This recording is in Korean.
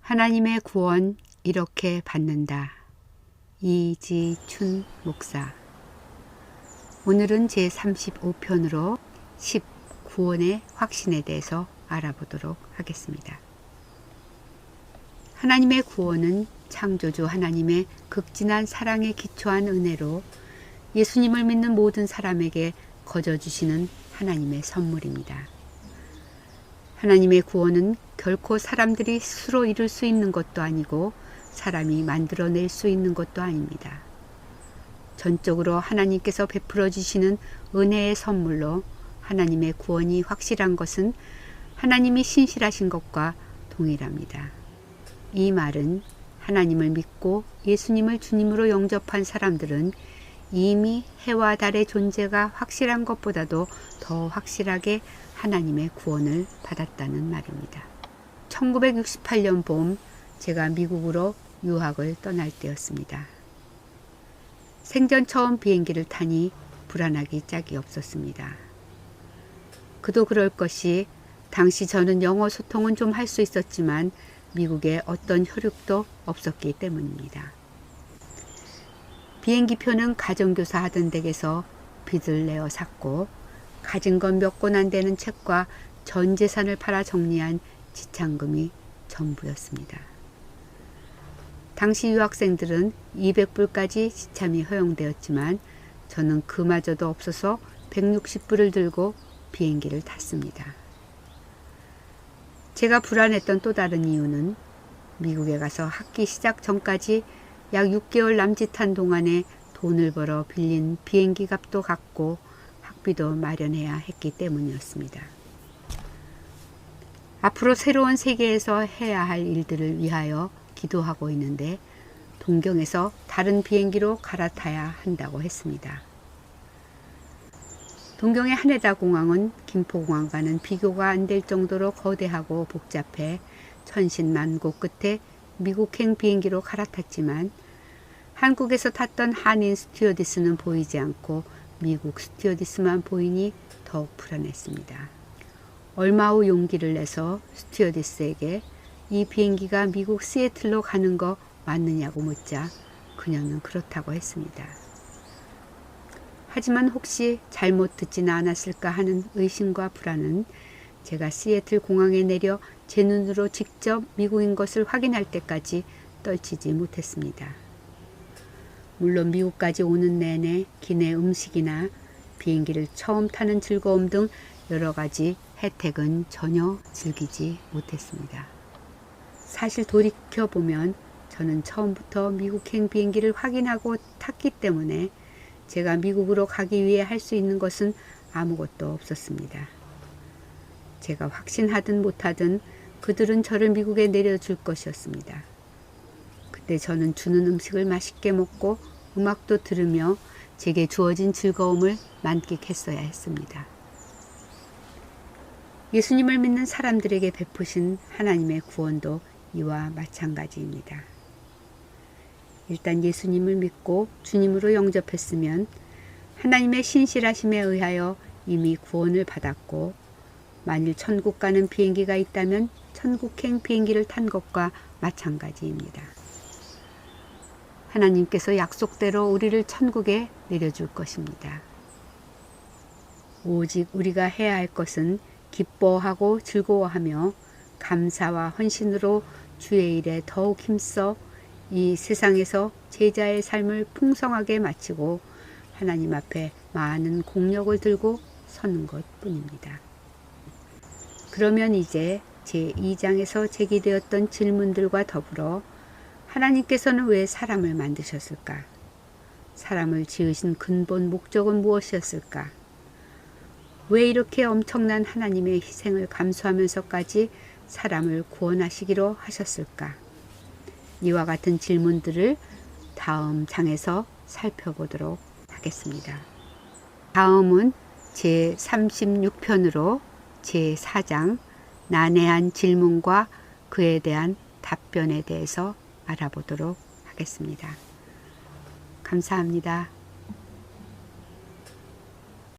하나님의 구원 이렇게 받는다. 이지춘 목사. 오늘은 제35편으로 10 구원의 확신에 대해서 알아보도록 하겠습니다. 하나님의 구원은 창조주 하나님의 극진한 사랑에 기초한 은혜로 예수님을 믿는 모든 사람에게 거저주시는 하나님의 선물입니다. 하나님의 구원은 결코 사람들이 스스로 이룰 수 있는 것도 아니고 사람이 만들어낼 수 있는 것도 아닙니다. 전적으로 하나님께서 베풀어 주시는 은혜의 선물로 하나님의 구원이 확실한 것은 하나님이 신실하신 것과 동일합니다. 이 말은 하나님을 믿고 예수님을 주님으로 영접한 사람들은 이미 해와 달의 존재가 확실한 것보다도 더 확실하게 하나님의 구원을 받았다는 말입니다. 1968년 봄 제가 미국으로 유학을 떠날 때였습니다. 생전 처음 비행기를 타니 불안하기 짝이 없었습니다. 그도 그럴 것이 당시 저는 영어 소통은 좀 할 수 있었지만 미국에 어떤 혈육도 없었기 때문입니다. 비행기표는 가정교사 하던 댁에서 빚을 내어 샀고 가진 건 몇 권 안 되는 책과 전 재산을 팔아 정리한 지참금이 전부였습니다. 당시 유학생들은 200불까지 지참이 허용되었지만 저는 그마저도 없어서 160불을 들고 비행기를 탔습니다. 제가 불안했던 또 다른 이유는 미국에 가서 학기 시작 전까지 약 6개월 남짓한 동안에 돈을 벌어 빌린 비행기 값도 갚고 학비도 마련해야 했기 때문이었습니다. 앞으로 새로운 세계에서 해야 할 일들을 위하여 기도하고 있는데 동경에서 다른 비행기로 갈아타야 한다고 했습니다. 동경의 하네다 공항은 김포공항과는 비교가 안 될 정도로 거대하고 복잡해 천신만고 끝에 미국행 비행기로 갈아탔지만 한국에서 탔던 한인 스튜어디스는 보이지 않고 미국 스튜어디스만 보이니 더욱 불안했습니다. 얼마 후 용기를 내서 스튜어디스에게 이 비행기가 미국 시애틀로 가는 거 맞느냐고 묻자 그녀는 그렇다고 했습니다. 하지만 혹시 잘못 듣지는 않았을까 하는 의심과 불안은 제가 시애틀 공항에 내려 제 눈으로 직접 미국인 것을 확인할 때까지 떨치지 못했습니다. 물론 미국까지 오는 내내 기내 음식이나 비행기를 처음 타는 즐거움 등 여러 가지 혜택은 전혀 즐기지 못했습니다. 사실 돌이켜보면 저는 처음부터 미국행 비행기를 확인하고 탔기 때문에 제가 미국으로 가기 위해 할 수 있는 것은 아무것도 없었습니다. 제가 확신하든 못하든 그들은 저를 미국에 내려줄 것이었습니다. 그때 저는 주는 음식을 맛있게 먹고 음악도 들으며 제게 주어진 즐거움을 만끽했어야 했습니다. 예수님을 믿는 사람들에게 베푸신 하나님의 구원도 이와 마찬가지입니다. 일단 예수님을 믿고 주님으로 영접했으면 하나님의 신실하심에 의하여 이미 구원을 받았고 만일 천국 가는 비행기가 있다면 천국행 비행기를 탄 것과 마찬가지입니다. 하나님께서 약속대로 우리를 천국에 내려줄 것입니다. 오직 우리가 해야 할 것은 기뻐하고 즐거워하며 감사와 헌신으로 주의 일에 더욱 힘써 이 세상에서 제자의 삶을 풍성하게 마치고 하나님 앞에 많은 공력을 들고 서는 것뿐입니다. 그러면 이제 제2장에서 제기되었던 질문들과 더불어 하나님께서는 왜 사람을 만드셨을까? 사람을 지으신 근본 목적은 무엇이었을까? 왜 이렇게 엄청난 하나님의 희생을 감수하면서까지 사람을 구원하시기로 하셨을까? 이와 같은 질문들을 다음 장에서 살펴보도록 하겠습니다. 다음은 제36편으로 제4장 난해한 질문과 그에 대한 답변에 대해서 알아보도록 하겠습니다. 감사합니다.